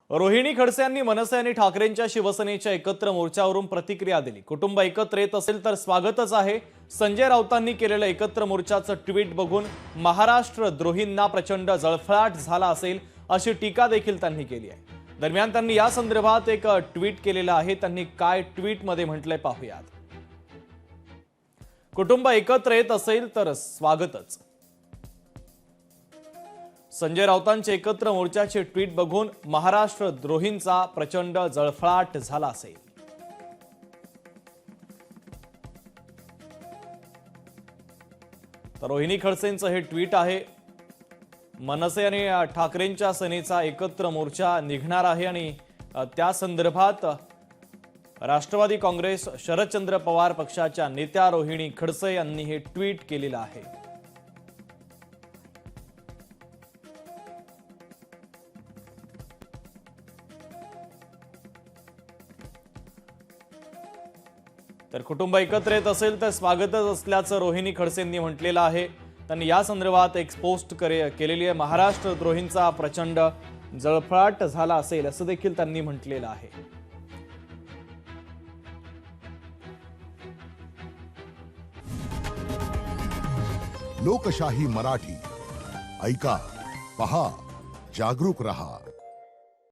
रोहिणी खडसे यांनी मनसे आणि ठाकरेंच्या शिवसेनेच्या एकत्र मोर्चावरून प्रतिक्रिया दिली। कुटुंब एकत्र येत असेल तर स्वागतच आहे। संजय राऊतांनी केलेलं एकत्र मोर्चाचं ट्विट बघून महाराष्ट्र द्रोहींना प्रचंड जळफळाट झाला असेल अशी टीका देखील त्यांनी केली आहे। दरम्यान त्यांनी या संदर्भात एक ट्विट केलेलं आहे। त्यांनी काय ट्विटमध्ये म्हटलंय पाहूयात। कुटुंब एकत्र येत असेल तर स्वागतच। संजय राऊतांचे एकत्र मोर्चाचे ट्विट बघून महाराष्ट्र द्रोहींचा प्रचंड जळफळाट झाला असेल। तर रोहिणी खडसेंचं हे ट्विट आहे। मनसे आणि ठाकरेंच्या सेनेचा एकत्र मोर्चा निघणार आहे आणि त्या संदर्भात राष्ट्रवादी काँग्रेस शरदचंद्र पवार पक्षाच्या नेत्या रोहिणी खडसे यांनी हे ट्विट केलेलं आहे। तर कुटुंब एकत्र येत असेल तर स्वागतच असल्याचं रोहिणी खडसेंनी म्हटलेलं आहे। त्यांनी या संदर्भात एक पोस्ट केलेली आहे। महाराष्ट्र द्रोहींचा प्रचंड जळफळाट झाला असेल असं देखील त्यांनी म्हटलेलं आहे। लोकशाही मराठी ऐका, पहा, जागरूक रहा।